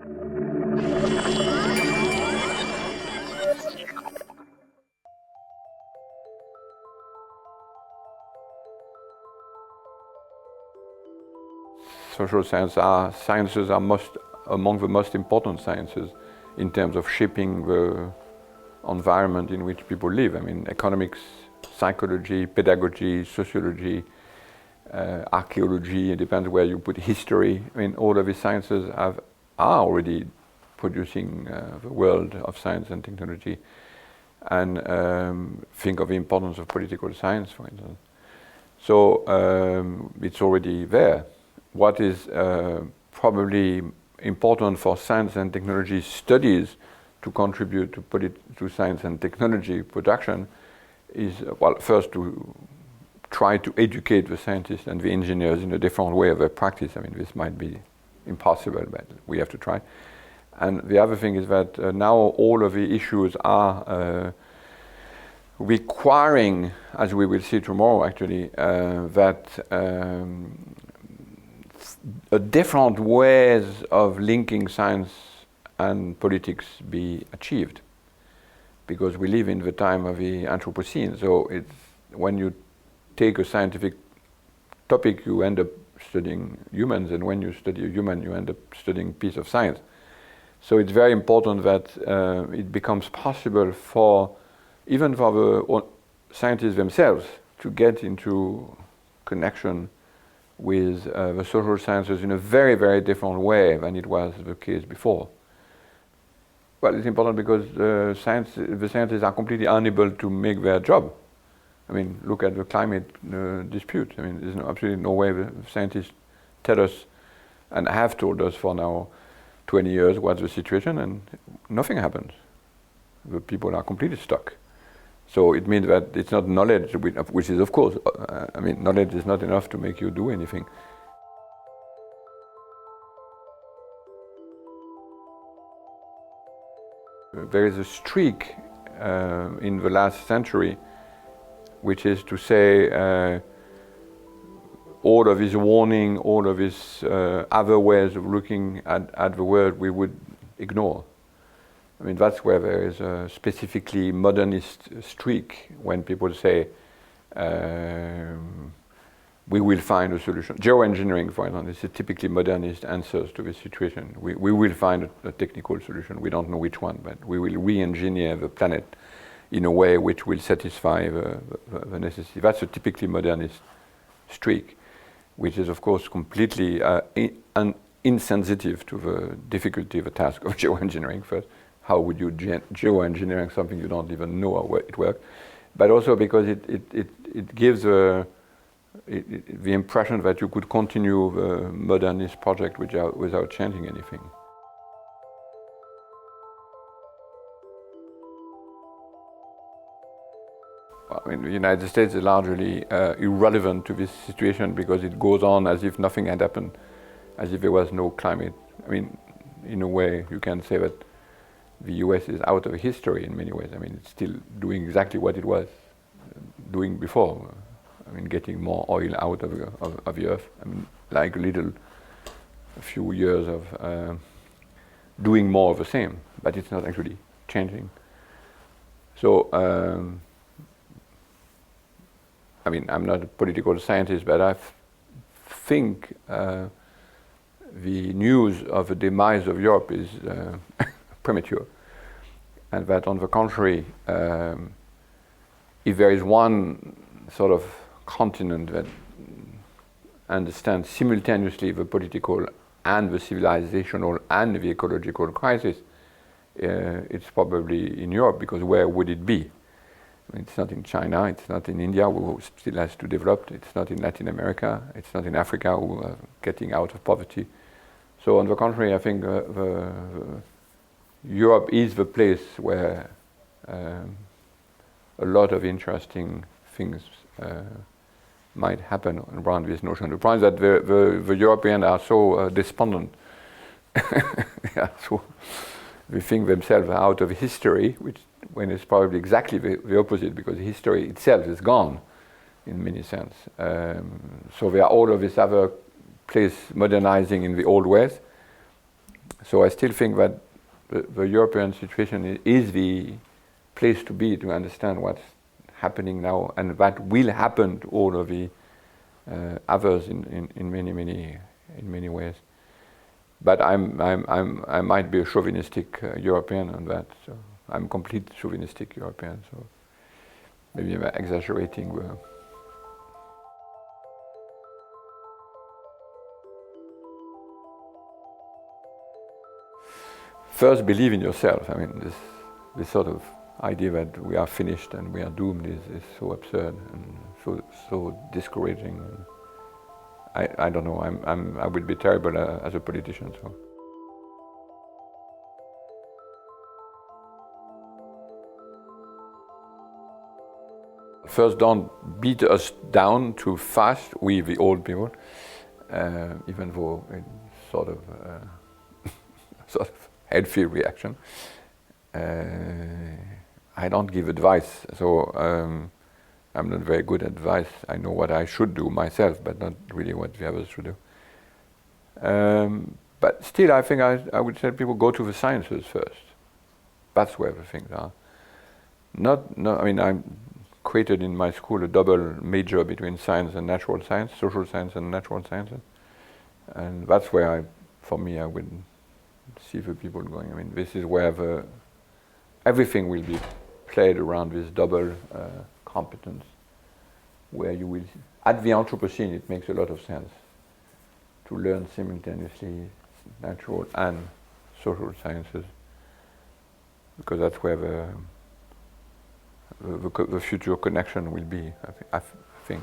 Social sciences are among the most important sciences in terms of shaping the environment in which people live. I mean, economics, psychology, pedagogy, sociology, archaeology, it depends where you put history. I mean, all of these sciences are already producing the world of science and technology. And think of the importance of political science, for instance. So it's already there. What is probably important for science and technology studies to contribute to science and technology production is, well, first to try to educate the scientists and the engineers in a different way of their practice. I mean, this might be impossible, but we have to try. And the other thing is that now all of the issues are requiring, as we will see tomorrow actually, that a different ways of linking science and politics be achieved, because we live in the time of the Anthropocene. So it's when you take a scientific topic, you end up studying humans, and when you study a human, you end up studying a piece of science. So it's very important that it becomes possible for even for the scientists themselves to get into connection with the social sciences in a very, very different way than it was the case before. Well, it's important because the scientists are completely unable to make their job. I mean, look at the climate dispute. I mean, there's absolutely no way the scientists tell us and have told us for now 20 years what's the situation, and nothing happens. The people are completely stuck. So it means that it's not knowledge, which is, of course, I mean, knowledge is not enough to make you do anything. There is a streak in the last century, which is to say all of this warning, all of these other ways of looking at the world we would ignore. I mean, that's where there is a specifically modernist streak, when people say, we will find a solution. Geoengineering, for example, is a typically modernist answer to this situation. We will find a technical solution. We don't know which one, but we will re-engineer the planet in a way which will satisfy the necessity. That's a typically modernist streak, which is, of course, completely insensitive to the difficulty of the task of geoengineering first. How would you geoengineering something you don't even know how it works? But also because it gives the impression that you could continue the modernist project without changing anything. I mean, the United States is largely irrelevant to this situation because it goes on as if nothing had happened, as if there was no climate. I mean, in a way, you can say that the US is out of history in many ways. I mean, it's still doing exactly what it was doing before. I mean, getting more oil out of the earth. I mean, like a few years of doing more of the same, but it's not actually changing. So, I mean, I'm not a political scientist, but I think the news of the demise of Europe is premature, and that on the contrary, if there is one sort of continent that understands simultaneously the political and the civilizational and the ecological crisis, it's probably in Europe, because where would it be? I mean, it's not in China, it's not in India, who still has to develop, it's not in Latin America, it's not in Africa, who are getting out of poverty. So on the contrary, I think Europe is the place where a lot of interesting things might happen around this notion. The problem is that the Europeans are so despondent. So they think themselves out of history, which when it's probably exactly the opposite, because history itself is gone in many sense. So there are all of this other place modernizing in the old ways. So I still think that the European situation is the place to be to understand what's happening now, and that will happen to all of the others in many ways. But I might be a chauvinistic European on that. So I'm complete chauvinistic European. So maybe I'm exaggerating. First, believe in yourself. I mean, this sort of idea that we are finished and we are doomed is so absurd and so discouraging. I don't know. I would be terrible as a politician. So. First, don't beat us down too fast, we the old people, even though it's sort of healthy reaction. I don't give advice, so I'm not very good at advice. I know what I should do myself, but not really what the others should do. But still, I think I would tell people go to the sciences first. That's where the things are. I mean, I created in my school a double major between science and natural science, social science and natural sciences. And that's where for me, I would see the people going. I mean, this is where everything will be played around this double competence, where you will, at the Anthropocene, it makes a lot of sense to learn simultaneously natural and social sciences, because that's where the future connection will be, I think.